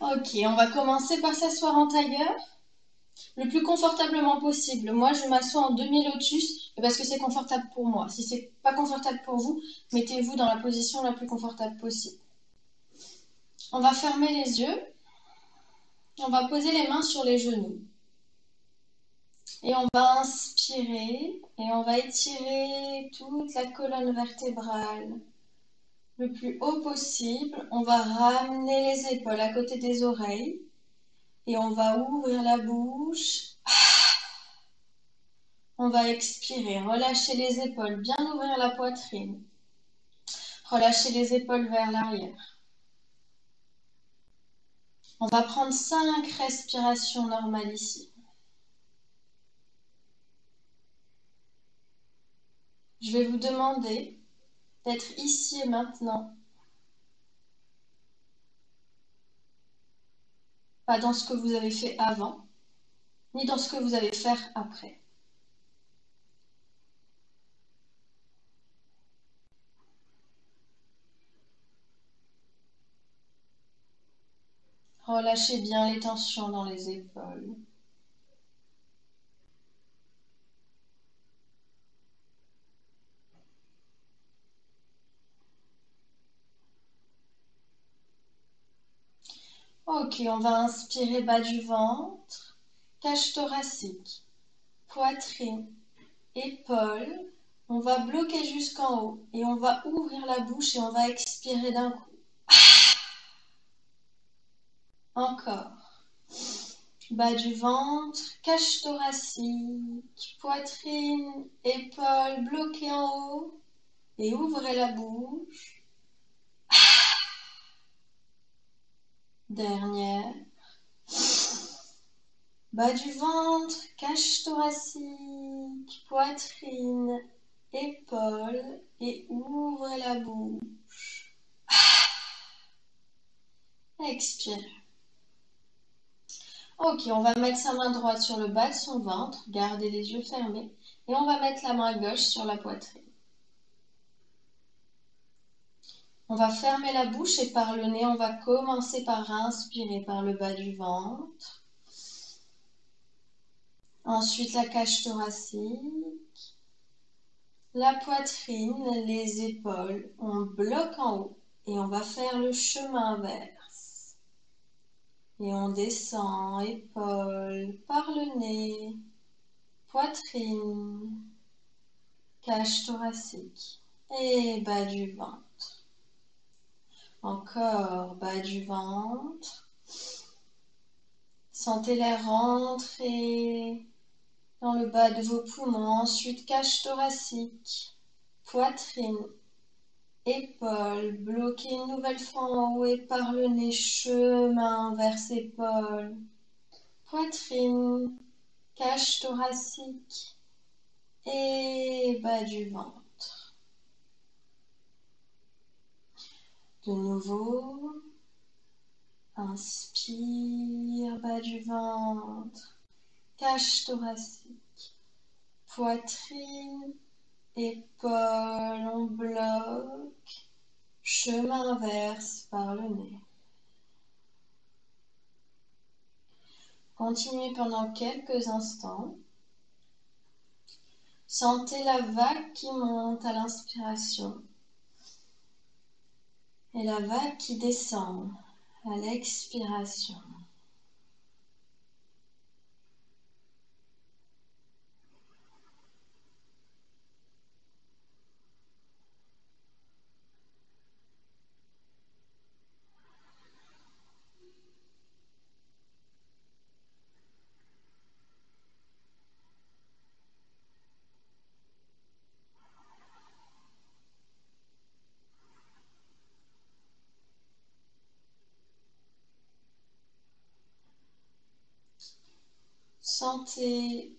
Ok, on va commencer par s'asseoir en tailleur, le plus confortablement possible. Moi, je m'assois en demi-lotus parce que c'est confortable pour moi. Si c'est pas confortable pour vous, mettez-vous dans la position la plus confortable possible. On va fermer les yeux, on va poser les mains sur les genoux et on va inspirer et on va étirer toute la colonne vertébrale le plus haut possible. On va ramener les épaules à côté des oreilles et on va ouvrir la bouche. On va expirer, relâcher les épaules, bien ouvrir la poitrine. Relâcher les épaules vers l'arrière. On va prendre 5 respirations normales ici. Je vais vous demander d'être ici et maintenant, pas dans ce que vous avez fait avant, ni dans ce que vous allez faire après. Relâchez bien les tensions dans les épaules. Ok, on va inspirer bas du ventre, cage thoracique, poitrine, épaules. On va bloquer jusqu'en haut et on va ouvrir la bouche et on va expirer d'un coup. Encore. Bas du ventre, cage thoracique, poitrine, épaules bloquées en haut et ouvrez la bouche. Dernière. Bas du ventre, cage thoracique, poitrine, épaules et ouvrez la bouche. Expire. Ok, on va mettre sa main droite sur le bas de son ventre, gardez les yeux fermés, et on va mettre la main gauche sur la poitrine. On va fermer la bouche et par le nez, on va commencer par inspirer par le bas du ventre. Ensuite, la cage thoracique, la poitrine, les épaules. On bloque en haut et on va faire le chemin inverse. Et on descend, épaules, par le nez, poitrine, cage thoracique et bas du ventre. Encore bas du ventre. Sentez l'air rentrer dans le bas de vos poumons. Ensuite, cage thoracique, poitrine, épaules. Bloquez une nouvelle fois en haut et par le nez, chemin vers épaules, poitrine, cage thoracique et bas du ventre. De nouveau, inspire, bas du ventre, cage thoracique, poitrine, épaules, on bloque, chemin inverse par le nez. Continuez pendant quelques instants. Sentez la vague qui monte à l'inspiration et la vague qui descend à l'expiration. Sentez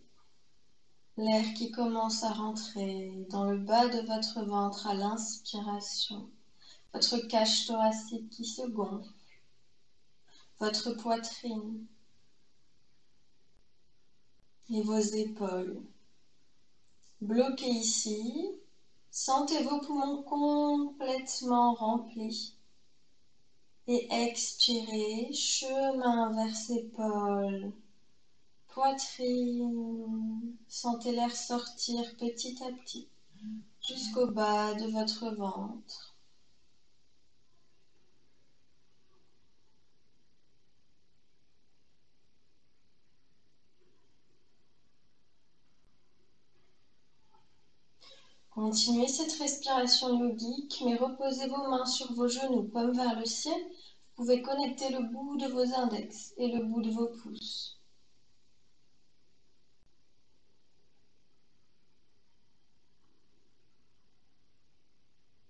l'air qui commence à rentrer dans le bas de votre ventre à l'inspiration. Votre cage thoracique qui se gonfle. Votre poitrine et vos épaules. Bloquez ici. Sentez vos poumons complètement remplis. Et expirez, chemin vers ses épaules, poitrine. Sentez l'air sortir petit à petit jusqu'au bas de votre ventre. Continuez cette respiration yogique, mais reposez vos mains sur vos genoux, paumes vers le ciel. Vous pouvez connecter le bout de vos index et le bout de vos pouces.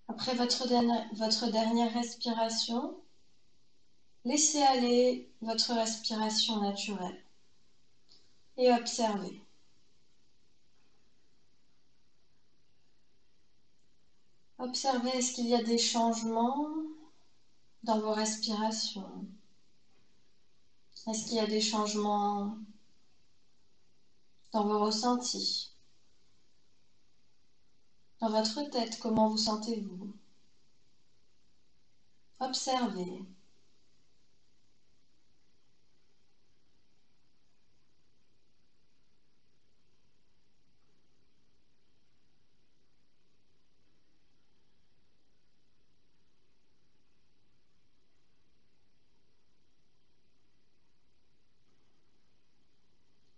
Après votre dernière respiration, laissez aller votre respiration naturelle et observez. Observez, est-ce qu'il y a des changements dans vos respirations? Est-ce qu'il y a des changements dans vos ressentis? Dans votre tête, comment vous sentez-vous? Observez.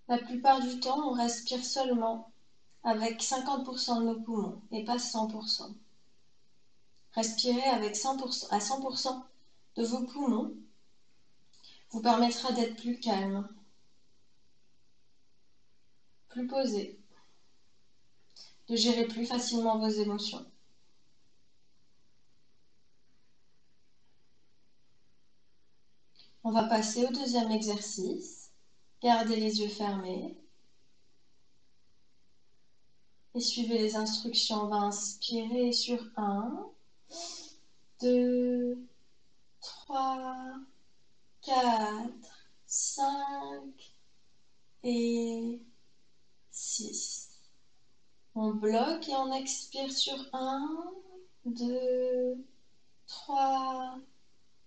La plupart du temps, on respire seulement avec 50% de nos poumons et pas 100%. Respirer avec 100%, à 100% de vos poumons vous permettra d'être plus calme, plus posé, de gérer plus facilement vos émotions. On va passer au deuxième exercice. Gardez les yeux fermés et suivez les instructions. On va inspirer sur 1, 2, 3, 4, 5 et 6. On bloque et on expire sur 1, 2, 3,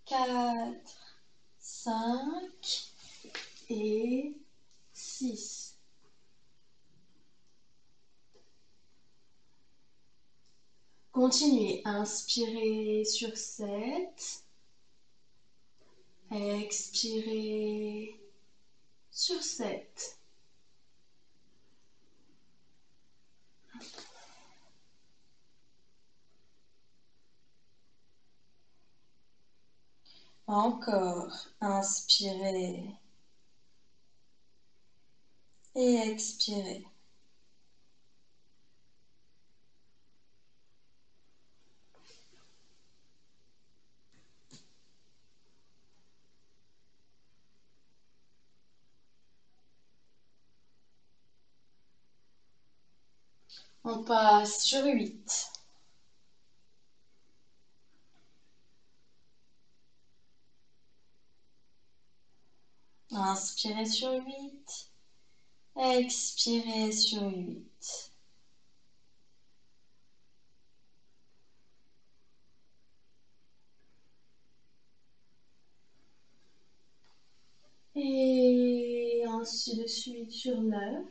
4, 5 et 6. Continuez. Inspirez sur 7. Expirez sur 7. Encore. Inspirez et expirez. On passe sur 8. Inspirez sur 8. Expirez sur 8. Et ainsi de suite sur 9.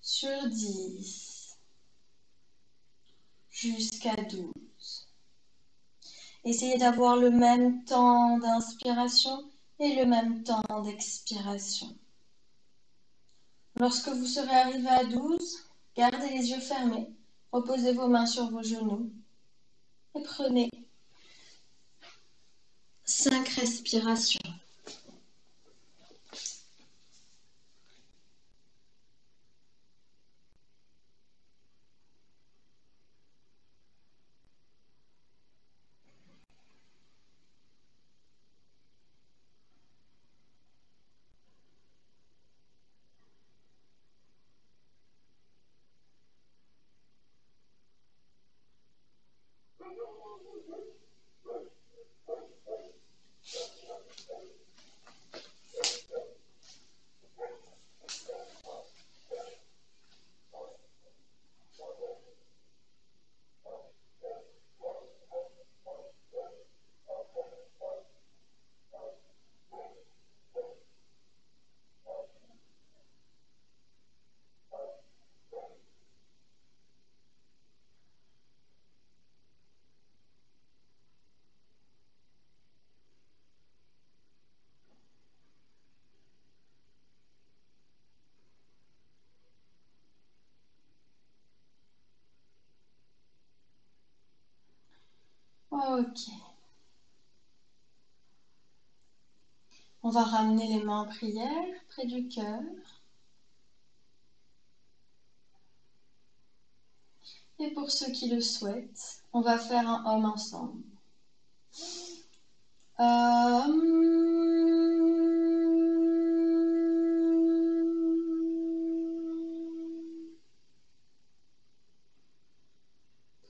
Sur 10. Jusqu'à 12. Essayez d'avoir le même temps d'inspiration et le même temps d'expiration. Lorsque vous serez arrivé à 12, gardez les yeux fermés, reposez vos mains sur vos genoux et prenez 5 respirations. Ok. On va ramener les mains en prière près du cœur. Et pour ceux qui le souhaitent, on va faire un homme ensemble.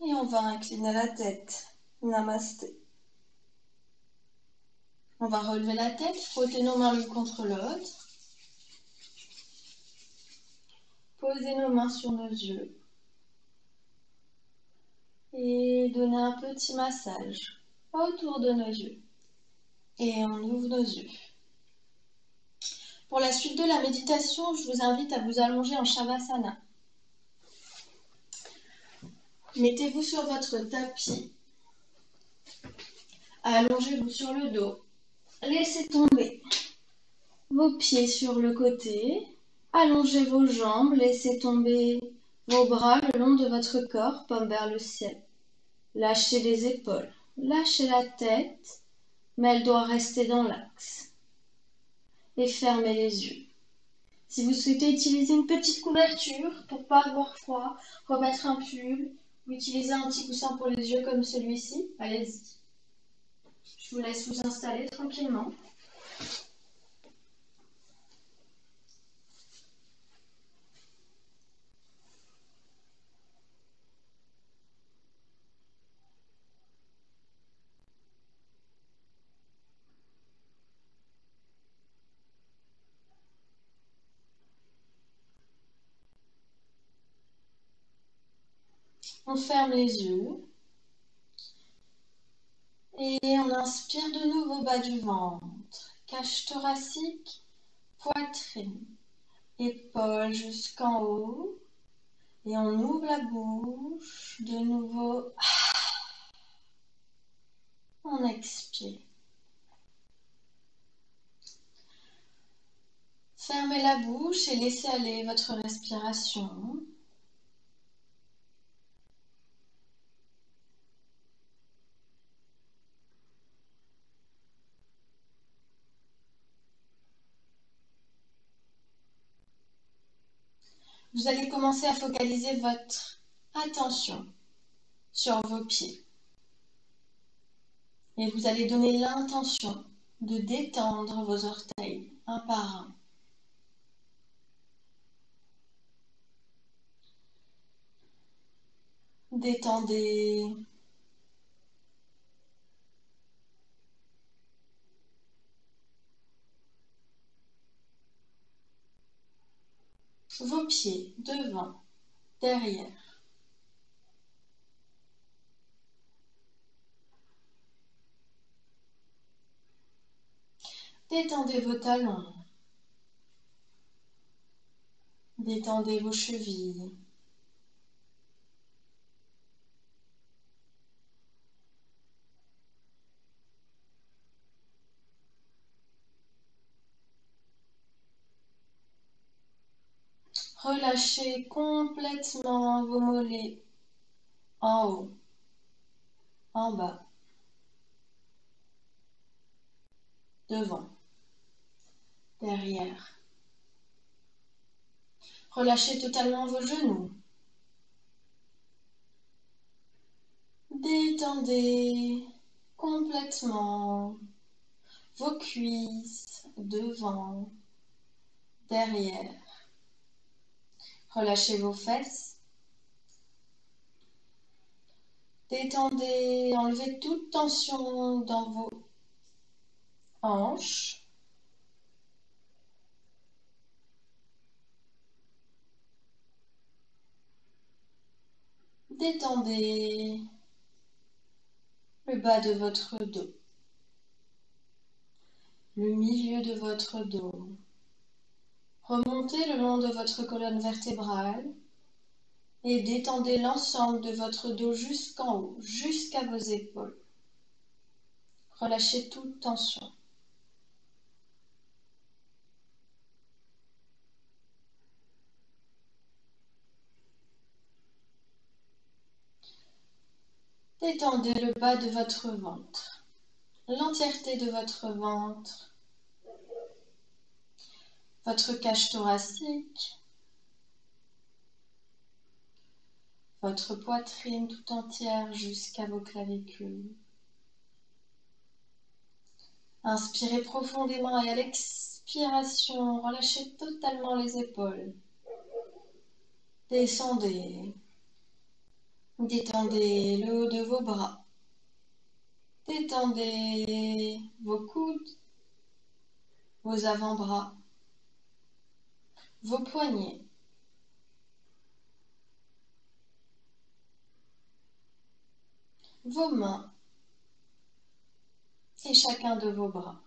Et on va incliner la tête. Namasté. On va relever la tête, frotter nos mains l'une contre l'autre. Poser nos mains sur nos yeux. Et donner un petit massage autour de nos yeux. Et on ouvre nos yeux. Pour la suite de la méditation, je vous invite à vous allonger en Shavasana. Mettez-vous sur votre tapis. Allongez-vous sur le dos. Laissez tomber vos pieds sur le côté. Allongez vos jambes. Laissez tomber vos bras le long de votre corps, paume vers le ciel. Lâchez les épaules. Lâchez la tête, mais elle doit rester dans l'axe. Et fermez les yeux. Si vous souhaitez utiliser une petite couverture pour ne pas avoir froid, remettre un pull ou utiliser un petit coussin pour les yeux comme celui-ci, allez-y. Je vous laisse vous installer tranquillement. On ferme les yeux. Et on inspire de nouveau bas du ventre. Cage thoracique, poitrine, épaules jusqu'en haut. Et on ouvre la bouche. De nouveau, on expire. Fermez la bouche et laissez aller votre respiration. Vous allez commencer à focaliser votre attention sur vos pieds. Et vous allez donner l'intention de détendre vos orteils un par un. Détendez vos pieds devant, derrière. Détendez vos talons. Détendez vos chevilles. Relâchez complètement vos mollets en haut, en bas, devant, derrière. Relâchez totalement vos genoux. Détendez complètement vos cuisses devant, derrière. Relâchez vos fesses. Détendez, enlevez toute tension dans vos hanches. Détendez le bas de votre dos, le milieu de votre dos. Remontez le long de votre colonne vertébrale et détendez l'ensemble de votre dos jusqu'en haut, jusqu'à vos épaules. Relâchez toute tension. Détendez le bas de votre ventre, l'entièreté de votre ventre, votre cage thoracique, votre poitrine tout entière jusqu'à vos clavicules. Inspirez profondément et à l'expiration, relâchez totalement les épaules. Descendez. Détendez le haut de vos bras. Détendez vos coudes, vos avant-bras, vos poignets. Vos mains et chacun de vos bras.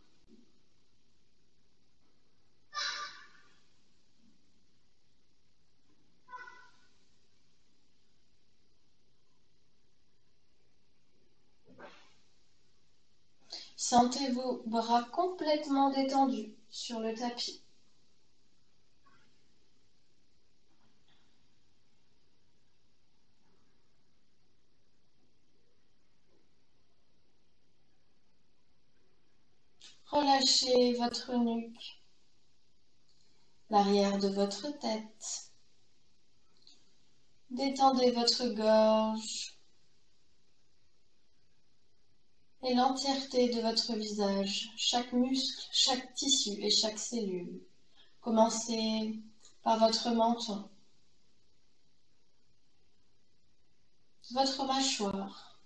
Sentez vos bras complètement détendus sur le tapis. Relâchez votre nuque, l'arrière de votre tête. Détendez votre gorge et l'entièreté de votre visage, chaque muscle, chaque tissu et chaque cellule. Commencez par votre menton, votre mâchoire,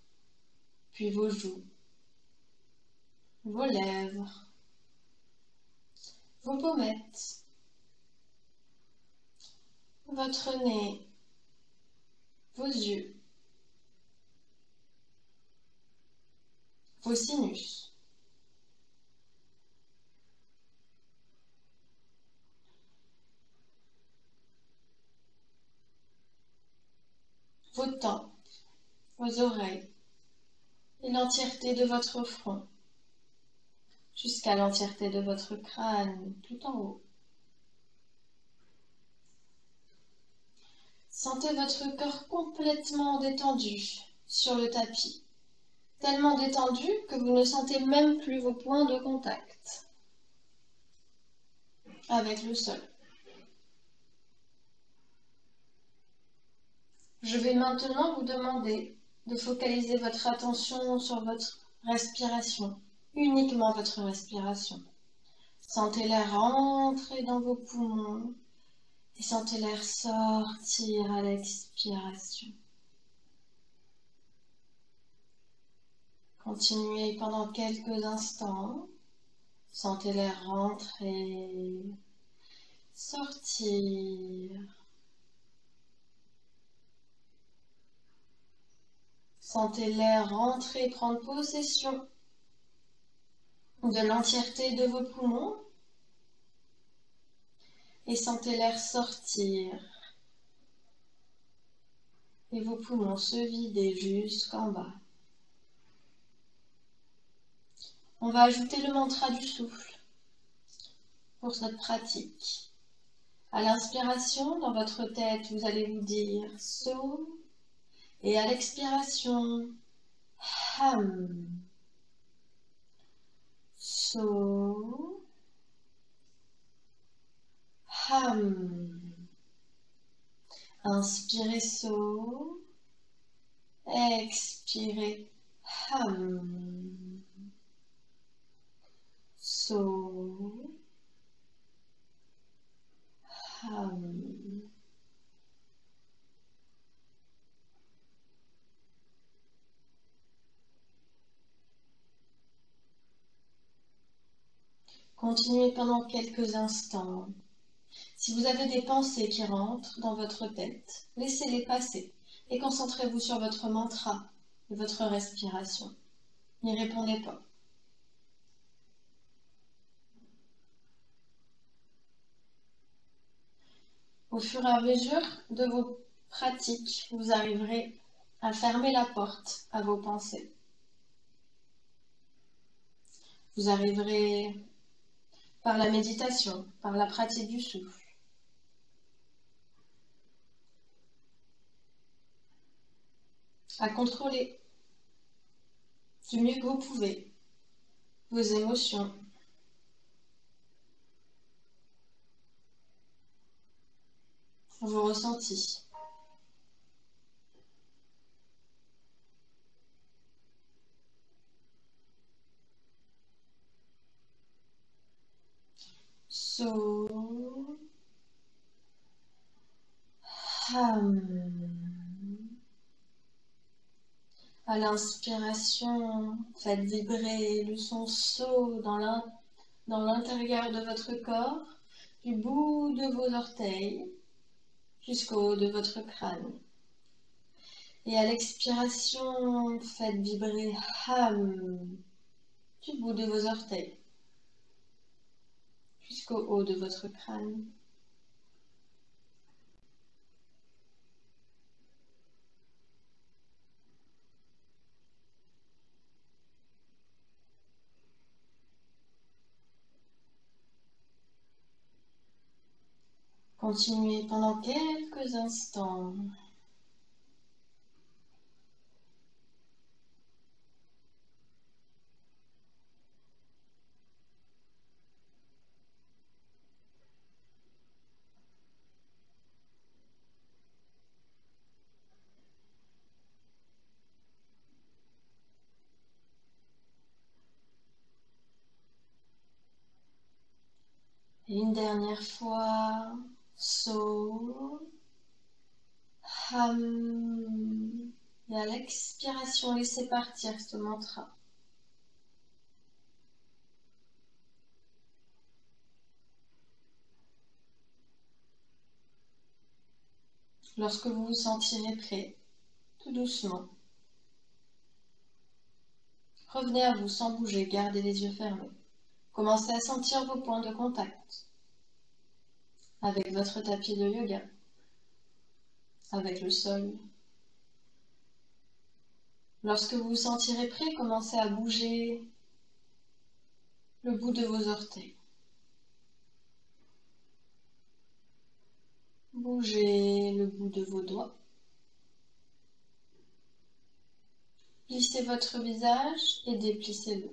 puis vos joues, vos lèvres, vos pommettes, votre nez, vos yeux, vos sinus, vos tempes, vos oreilles et l'entièreté de votre front, jusqu'à l'entièreté de votre crâne, tout en haut. Sentez votre corps complètement détendu sur le tapis, tellement détendu que vous ne sentez même plus vos points de contact avec le sol. Je vais maintenant vous demander de focaliser votre attention sur votre respiration, uniquement votre respiration. Sentez l'air entrer dans vos poumons et sentez l'air sortir à l'expiration. Continuez pendant quelques instants. Sentez l'air rentrer, sortir. Sentez l'air rentrer, prendre possession de l'entièreté de vos poumons. Et sentez l'air sortir. Et vos poumons se vider jusqu'en bas. On va ajouter le mantra du souffle pour cette pratique. À l'inspiration, dans votre tête, vous allez vous dire « So » et à l'expiration « Ham ». So, Ham. Inspirez So, expirez Ham. So, Ham. Continuez pendant quelques instants. Si vous avez des pensées qui rentrent dans votre tête, laissez-les passer et concentrez-vous sur votre mantra et votre respiration. N'y répondez pas. Au fur et à mesure de vos pratiques, vous arriverez à fermer la porte à vos pensées. Vous arriverez par la méditation, par la pratique du souffle, à contrôler du mieux que vous pouvez vos émotions, vos ressentis. So, à l'inspiration, faites vibrer le son so dans l'intérieur de votre corps, du bout de vos orteils jusqu'au haut de votre crâne. Et à l'expiration, faites vibrer du bout de vos orteils jusqu'au haut de votre crâne. Continuez pendant quelques instants. Et une dernière fois, so, ham. Et à l'expiration, laissez partir ce mantra. Lorsque vous vous sentirez prêt, tout doucement, revenez à vous sans bouger, gardez les yeux fermés. Commencez à sentir vos points de contact avec votre tapis de yoga, avec le sol. Lorsque vous vous sentirez prêt, commencez à bouger le bout de vos orteils. Bougez le bout de vos doigts. Plissez votre visage et déplissez-le.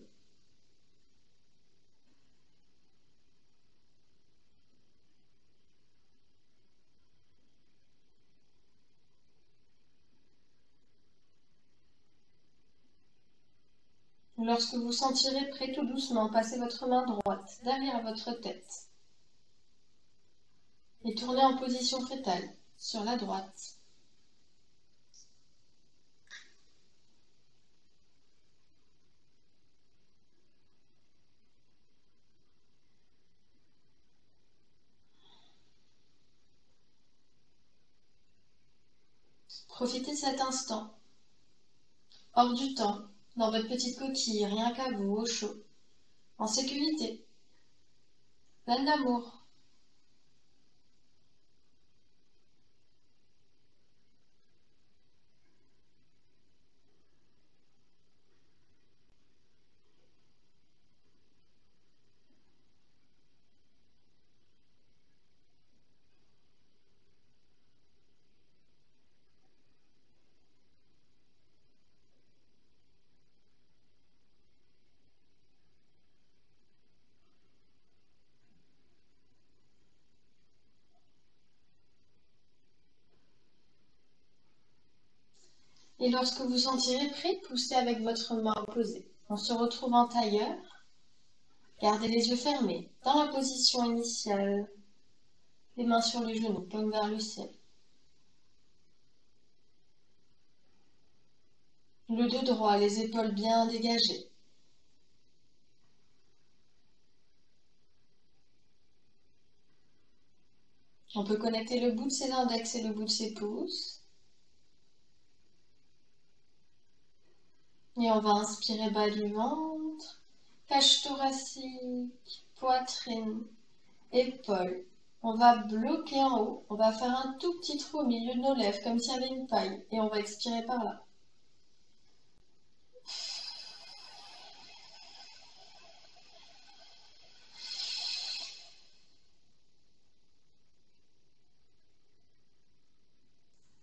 Lorsque vous sentirez prêt, tout doucement, passez votre main droite derrière votre tête et tournez en position fétale sur la droite. Profitez de cet instant, hors du temps, dans votre petite coquille, rien qu'à vous, au chaud, en sécurité, pleine d'amour. Et lorsque vous sentirez prêt, poussez avec votre main opposée. On se retrouve en tailleur. Gardez les yeux fermés, dans la position initiale, les mains sur les genoux, paumes vers le ciel. Le dos droit, les épaules bien dégagées. On peut connecter le bout de ses index et le bout de ses pouces. Et on va inspirer bas du ventre, cage thoracique, poitrine, épaules. On va bloquer en haut. On va faire un tout petit trou au milieu de nos lèvres, comme s'il y avait une paille. Et on va expirer par là.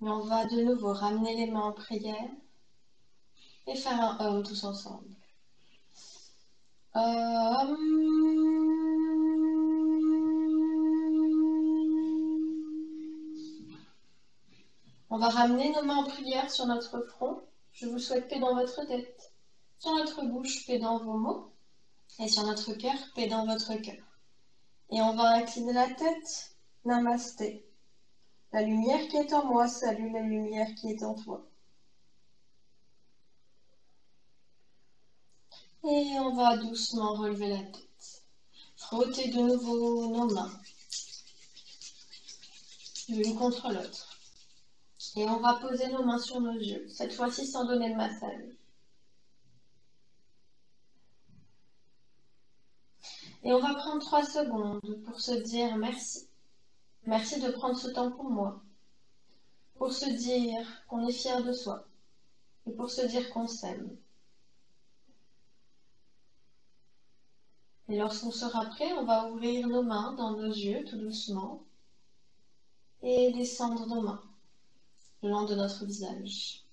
Et on va de nouveau ramener les mains en prière. et faire un tous ensemble. On va ramener nos mains en prière sur notre front. Je vous souhaite paix dans votre tête. Sur notre bouche, paix dans vos mots. Et sur notre cœur, paix dans votre cœur. Et on va incliner la tête. Namasté. La lumière qui est en moi salue la lumière qui est en toi. Et on va doucement relever la tête. Frotter de nouveau nos mains, l'une contre l'autre. Et on va poser nos mains sur nos yeux, cette fois-ci sans donner de massage. Et on va prendre 3 secondes pour se dire merci. Merci de prendre ce temps pour moi. Pour se dire qu'on est fier de soi. Et pour se dire qu'on s'aime. Et lorsqu'on sera prêt, on va ouvrir nos mains dans nos yeux tout doucement. Et descendre nos mains le long de notre visage.